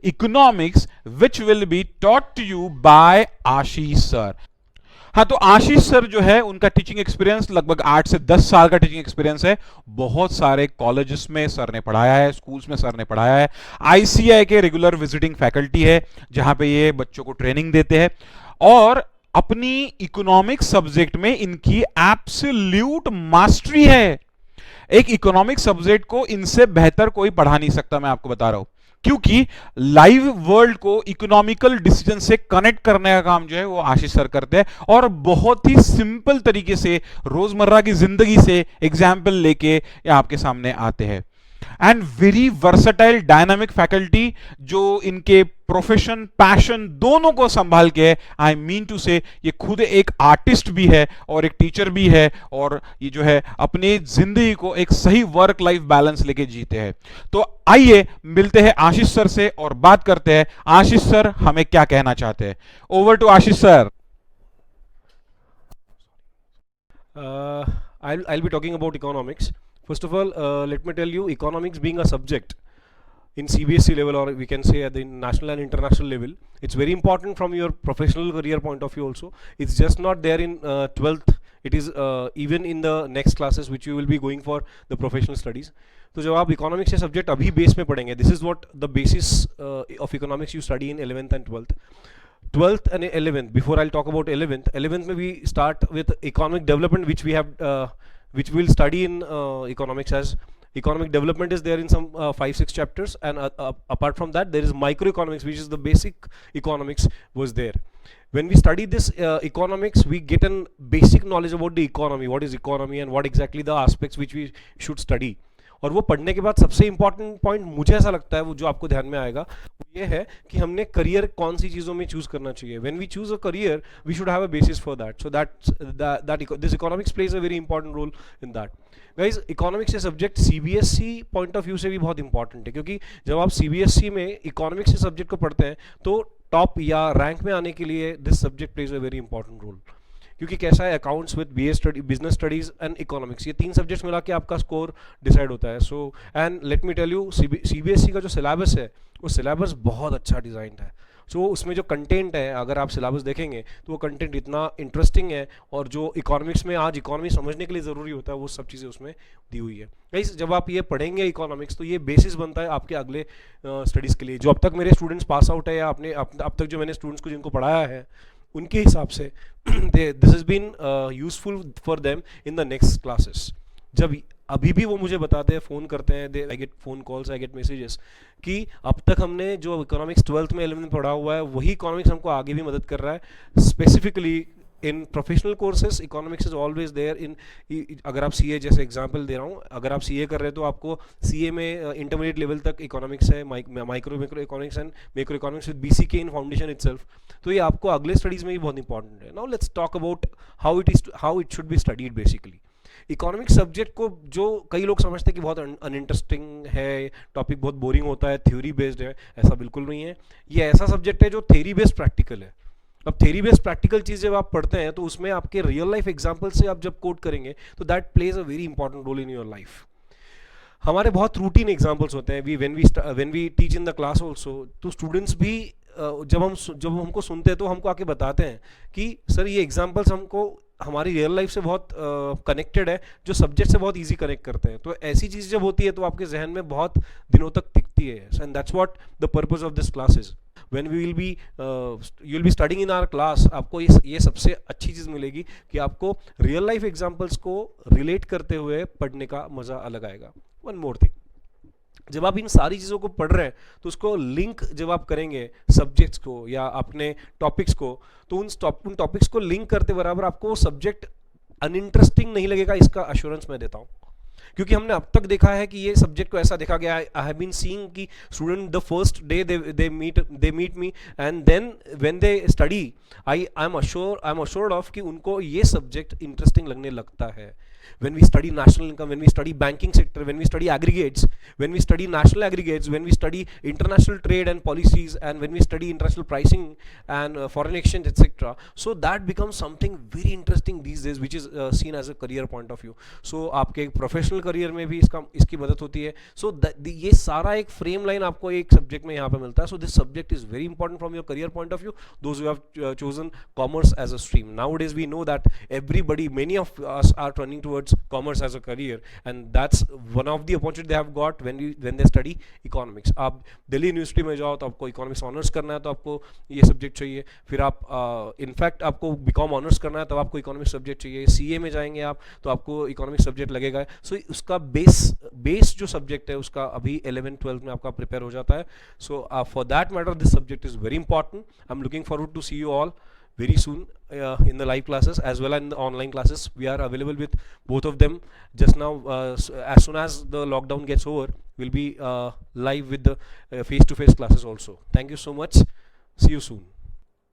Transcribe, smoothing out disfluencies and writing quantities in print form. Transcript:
economics which will be taught to you by Ashish sir. हाँ, तो आशीष sir जो है उनका टीचिंग एक्सपीरियंस लगभग 8 से 10 साल का टीचिंग एक्सपीरियंस है। बहुत सारे कॉलेजेस में सर ने पढ़ाया है, स्कूल्स में सर ने पढ़ाया है। आईसीआई के रेगुलर विजिटिंग फैकल्टी है जहां पे ये बच्चों को ट्रेनिंग देते हैं, और अपनी इकोनॉमिक्स सब्जेक्ट में इनकी एब्सोल्यूट मास्टरी है। एक इकोनॉमिक सब्जेक्ट को इनसे बेहतर कोई पढ़ा नहीं सकता, मैं आपको बता रहा हूं, क्योंकि लाइव वर्ल्ड को इकोनॉमिकल डिसीजन से कनेक्ट करने का काम जो है वो आशीष सर करते हैं, और बहुत ही सिंपल तरीके से रोजमर्रा की जिंदगी से एग्जाम्पल लेके आपके सामने आते हैं। And very versatile dynamic faculty जो इनके प्रोफेशन पैशन दोनों को संभाल के, आई मीन टू से ये खुद एक आर्टिस्ट भी है और एक टीचर भी है, और ये जो है अपनी जिंदगी को एक सही वर्क लाइफ बैलेंस लेके जीते हैं। तो आइए मिलते हैं आशीष सर से और बात करते हैं आशीष सर हमें क्या कहना चाहते हैं। Over to Ashish sir. I'll be talking about economics. First of all, let me tell you, economics being a subject in CBSE level, or we can say at the national and international level, it's very important from your professional career point of view also. It's just not there in 12th, it is even in the next classes which you will be going for the professional studies. तो जब आप economics से subject अभी base में पढ़ेंगे, this is what the basis of economics you study in 11th and 12th and 11th. Before I'll talk about 11th में we start with economic development, which we have which we'll study in economics as economic development is there in some 5-6 chapters, and apart from that there is microeconomics, which is the basic economics was there. When we study this economics, we get a basic knowledge about the economy, what is economy and what exactly the aspects which we should study. और वो पढ़ने के बाद सबसे important point मुझे ऐसा लगता है वो जो आपको ध्यान में आएगा वो ये है कि हमने करियर कौन सी चीज़ों में चूज करना चाहिए। When we choose a career we should have a basis for that, so that this economics plays a very important role in that. Guys, economics से subject CBSE point of view से भी बहुत important है, क्योंकि जब आप CBSE में economics से सब्जेक्ट को पढ़ते हैं तो टॉप या रैंक में आने के लिए this subject plays a very important role. क्योंकि कैसा है, accounts with BA study, business studies and economics, ये 3 सब्जेक्ट्स मिला के आपका स्कोर डिसाइड होता है। So and let me tell you, CBSE का जो सिलेबस है वो सिलेबस बहुत अच्छा डिज़ाइंड है। सो उसमें जो कंटेंट है, अगर आप सिलेबस देखेंगे तो वो कंटेंट इतना इंटरेस्टिंग है, और जो इकोनॉमिक्स में आज इकोनॉमी समझने के लिए ज़रूरी होता है वो सब चीज़ें उसमें दी हुई है। गाइस, जब आप ये पढ़ेंगे इकोनॉमिक्स तो ये बेसिस बनता है आपके अगले स्टडीज़ के लिए। जो अब तक मेरे स्टूडेंट्स पास आउट है या अपने अब तक जो मैंने स्टूडेंट्स को जिनको पढ़ाया है उनके हिसाब से this is been useful for them in the next classes. जब अभी भी वो मुझे बताते हैं, फ़ोन करते हैं, I get phone calls, I get messages कि अब तक हमने जो इकोनॉमिक्स 12th में 11th में पढ़ा हुआ है वही इकोनॉमिक्स हमको आगे भी मदद कर रहा है। Specifically in professional courses economics is always there in. अगर आप सीए जैसे एग्जांपल दे रहा हूँ, अगर आप सीए कर रहे हैं तो आपको सीए में इंटरमीडिएट लेवल तक इकोनॉमिक्स है, micro economics and macro economics with BCK in foundation itself. तो ये आपको अगले स्टडीज़ में भी बहुत इंपॉर्टेंट है। Now let's talk about how it should be studied. Basically economics subject को जो कई लोग समझते हैं कि बहुत अनइंटरेस्टिंग है, टॉपिक बहुत बोरिंग होता है, थ्योरी बेस्ड है, ऐसा बिल्कुल नहीं है। ये ऐसा सब्जेक्ट है जो थ्योरी बेस्ड प्रैक्टिकल है। अब थ्योरी बेस्ड प्रैक्टिकल चीज़ जब आप पढ़ते हैं तो उसमें आपके रियल लाइफ एग्जाम्पल से आप जब कोट करेंगे तो that plays a very important role in your life. हमारे बहुत रूटीन एग्जाम्पल्स होते हैं when we teach in the class also, तो स्टूडेंट्स भी जब हमको सुनते हैं तो हमको आके बताते हैं कि सर ये एग्जाम्पल्स हमको हमारी रियल लाइफ से बहुत कनेक्टेड है, जो सब्जेक्ट से बहुत इजी कनेक्ट करते हैं। तो ऐसी चीज़ जब होती है तो आपके जहन में बहुत दिनों तक टिकती है, and that's what the purpose of this class is. When we will be you will be studying in our class, आपको ये सबसे अच्छी चीज़ मिलेगी कि आपको रियल लाइफ एग्जाम्पल्स को रिलेट करते हुए पढ़ने का मज़ा अलग आएगा। वन मोर थिंग, जब आप इन सारी चीज़ों को पढ़ रहे हैं तो उसको लिंक जब आप करेंगे सब्जेक्ट्स को या अपने टॉपिक्स को, तो उन टॉपिक्स को लिंक करते बराबर आपको वो सब्जेक्ट अनइंटरेस्टिंग नहीं लगेगा, इसका अश्योरेंस मैं देता हूँ। क्योंकि हमने अब तक देखा है कि ये सब्जेक्ट को ऐसा देखा गया है, आई हैव बीन सीइंग कि student the first day they meet me and then when they study I am assured of कि उनको ये सब्जेक्ट इंटरेस्टिंग लगने लगता है। when we study national income, when we study banking sector, when we study aggregates, when we study national aggregates, when we study international trade and policies, and when we study international pricing and foreign exchange, etc. So that becomes something very interesting these days, which is seen as a career point of view. So आपके professional career में भी इसकी मदद होती है. So ये सारा एक फ्रेम लाइन आपको एक सब्जेक्ट में यहाँ पे मिलता है. So this subject is very important from your career point of view. Those who have chosen commerce as a stream. Nowadays we know that everybody, many of us are turning towards commerce as a career, and that's one of the opportunity they have got when they study economics. आप Delhi university में जाओ तो आपको economics honours करना है तो आपको ये सब्जेक्ट चाहिए. फिर आप इनफैक्ट आपको बीकॉम ऑनर्स करना है तो आपको इकोनॉमिक्स सब्जेक्ट चाहिए. सीए में जाएंगे आप तो आपको इकोनॉमिक्स सब्जेक्ट लगेगा. सो उसका बेस जो सब्जेक्ट है उसका अभी 11th-12th में आपका प्रिपेयर हो जाता है. So for that matter this subject is very important. I am looking forward to see you all very soon in the live classes as well as in the online classes. We are available with both of them just now. As soon as the lockdown gets over, we'll be live with the face-to-face classes also. Thank you so much. See you soon.